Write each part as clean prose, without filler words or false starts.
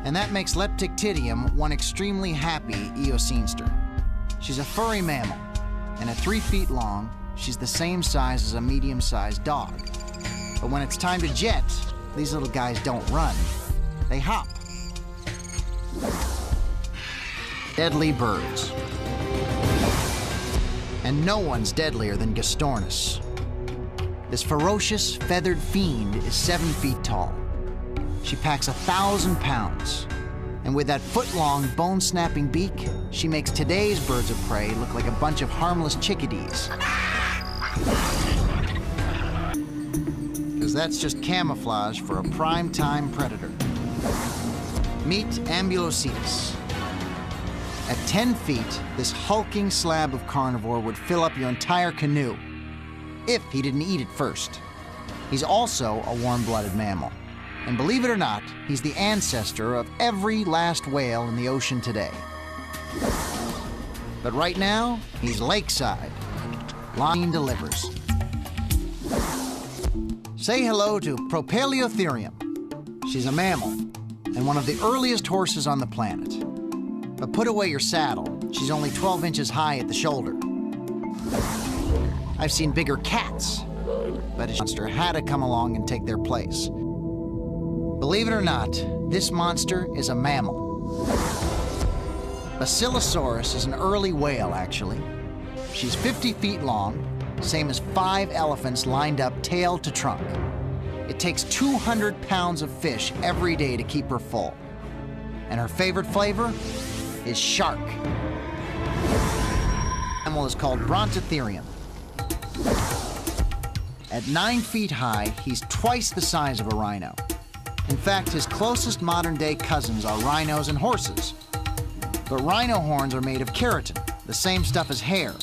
And that makes Leptictidium one extremely happy Eocenester. She's a furry mammal, and at 3 feet long, she's the same size as a medium-sized dog. But when it's time to jet, these little guys don't run. They hop. Deadly birds. And no one's deadlier than Gastornis. This ferocious, feathered fiend is 7 feet tall. She packs 1,000 pounds. And with that foot-long, bone-snapping beak, she makes today's birds of prey look like a bunch of harmless chickadees. Because that's just camouflage for a prime-time predator. Meet Ambulocetus. At 10 feet, this hulking slab of carnivore would fill up your entire canoe, if he didn't eat it first. He's also a warm-blooded mammal. And believe it or not, he's the ancestor of every last whale in the ocean today. But right now, he's lakeside. Line delivers. Say hello to Propaleotherium. She's a mammal, and one of the earliest horses on the planet. But put away your saddle. She's only 12 inches high at the shoulder. I've seen bigger cats, but a monster had to come along and take their place. Believe it or not, this monster is a mammal. Basilosaurus is an early whale, actually. She's 50 feet long, same as 5 elephants lined up tail to trunk. It takes 200 pounds of fish every day to keep her full. And her favorite flavor is shark. The animal is called Brontotherium. At 9 feet high, he's twice the size of a rhino. In fact, his closest modern-day cousins are rhinos and horses. But rhino horns are made of keratin, the same stuff as hair.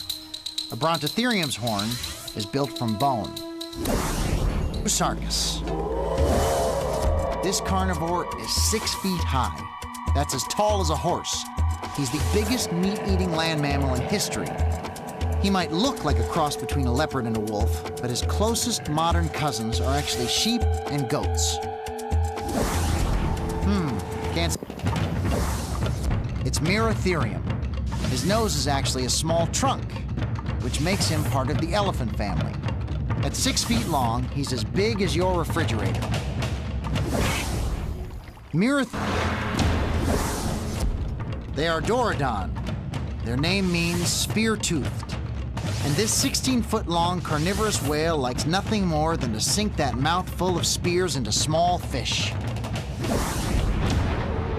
A Brontotherium's horn is built from bone. Sarcus. This carnivore is 6 feet high. That's as tall as a horse. He's the biggest meat-eating land mammal in history. He might look like a cross between a leopard and a wolf, but his closest modern cousins are actually sheep and goats. Can't see. It's Miratherium. His nose is actually a small trunk, which makes him part of the elephant family. At 6 feet long, he's as big as your refrigerator. They are Dorodon. Their name means spear-toothed. And this 16-foot-long carnivorous whale likes nothing more than to sink that mouth full of spears into small fish.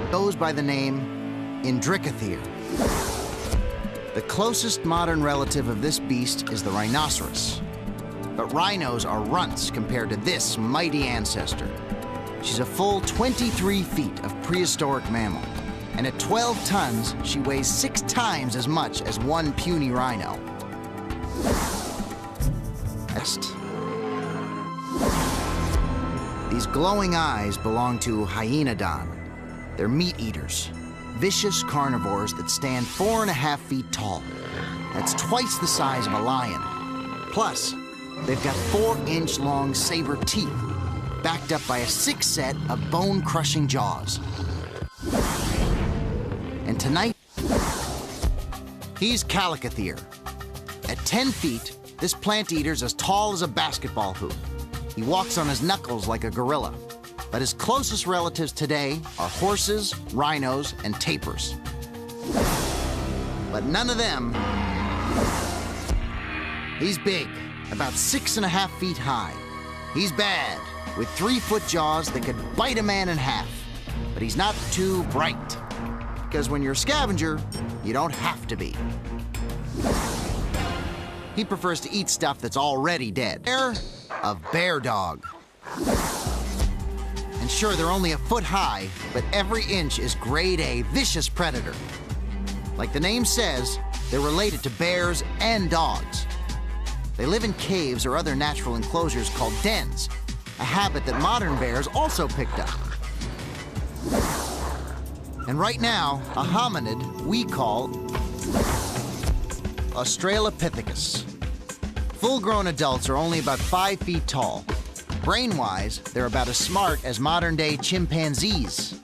Goes by the name Indricotherium. The closest modern relative of this beast is the rhinoceros. But rhinos are runts compared to this mighty ancestor. She's a full 23 feet of prehistoric mammal. And at 12 tons, she weighs 6 times as much as one puny rhino. These glowing eyes belong to Hyenodon. They're meat eaters, vicious carnivores that stand 4.5 feet tall. That's twice the size of a lion. Plus, they've got 4-inch long saber teeth, backed up by a 6 set of bone-crushing jaws. And tonight, he's Calicotherium. At 10 feet, this plant eater's as tall as a basketball hoop. He walks on his knuckles like a gorilla. But his closest relatives today are horses, rhinos, and tapirs. But none of them. He's big, about 6.5 feet high. He's bad, with 3-foot jaws that could bite a man in half. But he's not too bright, because when you're a scavenger, you don't have to be. He prefers to eat stuff that's already dead. Bear of bear dog. And sure, they're only a foot high, but every inch is grade A vicious predator. Like the name says, they're related to bears and dogs. They live in caves or other natural enclosures called dens, a habit that modern bears also picked up. And right now, a hominid we call Australopithecus. Full-grown adults are only about 5 feet tall. Brain-wise, they're about as smart as modern-day chimpanzees.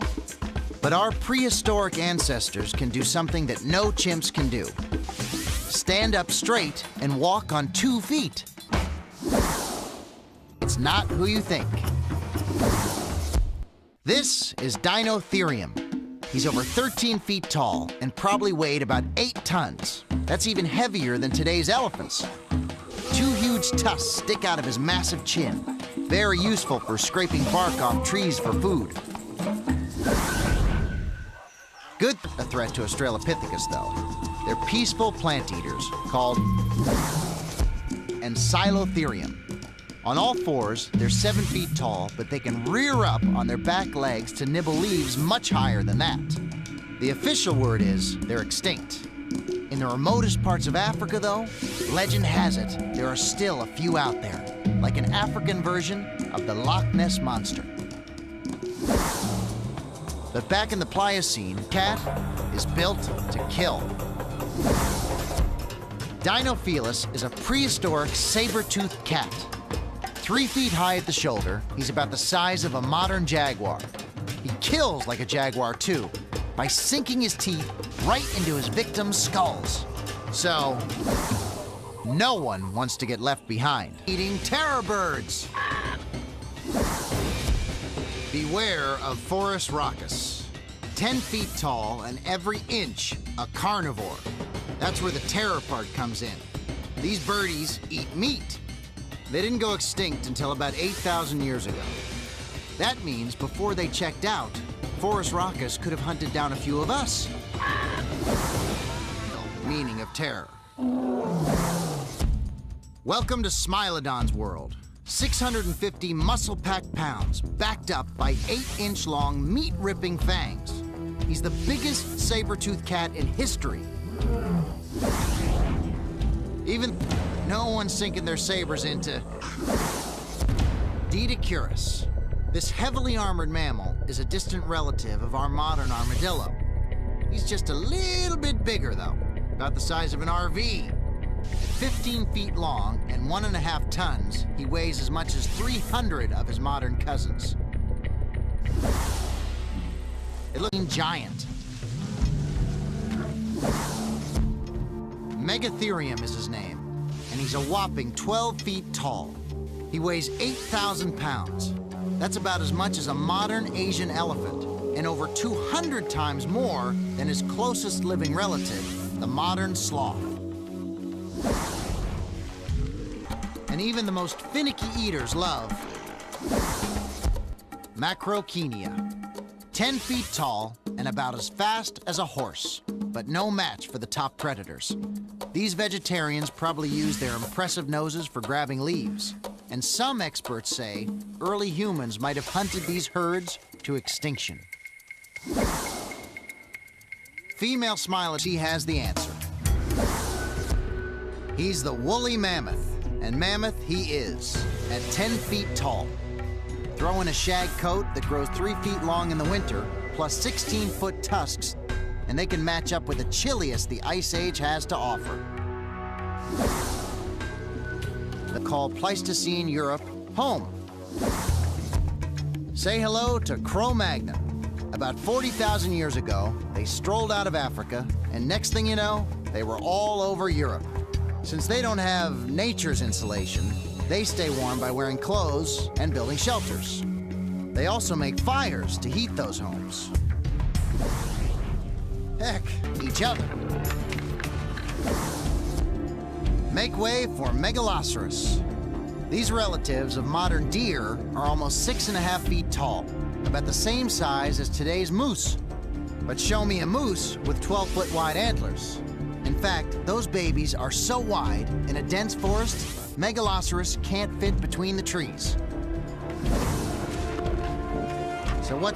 But our prehistoric ancestors can do something that no chimps can do. Stand up straight and walk on 2 feet. It's not who you think. This is Dinotherium. He's over 13 feet tall and probably weighed about 8 tons. That's even heavier than today's elephants. 2 huge tusks stick out of his massive chin. Very useful for scraping bark off trees for food. Good a threat to Australopithecus, though. They're peaceful plant eaters called Ensilotherium. On all fours, they're 7 feet tall, but they can rear up on their back legs to nibble leaves much higher than that. The official word is they're extinct. In the remotest parts of Africa, though, legend has it there are still a few out there, like an African version of the Loch Ness Monster. But back in the Pliocene, cat is built to kill. Dinofelis is a prehistoric saber-toothed cat. 3 feet high at the shoulder, he's about the size of a modern jaguar. He kills like a jaguar, too, by sinking his teeth right into his victims' skulls. So, no one wants to get left behind. Eating terror birds. Beware of Forus raucus. 10 feet tall and every inch a carnivore. That's where the terror part comes in. These birdies eat meat. They didn't go extinct until about 8,000 years ago. That means before they checked out, Forus raucus could have hunted down a few of us. Meaning of terror. Welcome to Smilodon's world. 650 muscle-packed pounds, backed up by 8-inch-long, meat-ripping fangs. He's the biggest saber-toothed cat in history. Even no one's sinking their sabers into Didicurus. This heavily armored mammal is a distant relative of our modern armadillo. He's just a little bit bigger, though, about the size of an RV. At 15 feet long and 1.5 tons, he weighs as much as 300 of his modern cousins. It looks giant. Megatherium is his name, and he's a whopping 12 feet tall. He weighs 8,000 pounds. That's about as much as a modern Asian elephant, and over 200 times more than his closest living relative, the modern sloth. And even the most finicky eaters love Macrocenia. 10 feet tall and about as fast as a horse, but no match for the top predators. These vegetarians probably use their impressive noses for grabbing leaves, and some experts say early humans might have hunted these herds to extinction. Female Smilodon has the answer. He's the woolly mammoth, and mammoth he is, at 10 feet tall. Throw in a shag coat that grows 3 feet long in the winter, plus 16-foot tusks, and they can match up with the chilliest the Ice Age has to offer. They call Pleistocene Europe home. Say hello to Cro-Magnon. About 40,000 years ago, they strolled out of Africa, and next thing you know, they were all over Europe. Since they don't have nature's insulation, they stay warm by wearing clothes and building shelters. They also make fires to heat those homes. Heck, each other. Make way for Megaloceros. These relatives of modern deer are almost 6.5 feet tall, about the same size as today's moose. But show me a moose with 12-foot wide antlers. In fact, those babies are so wide, in a dense forest, Megaloceros can't fit between the trees. So what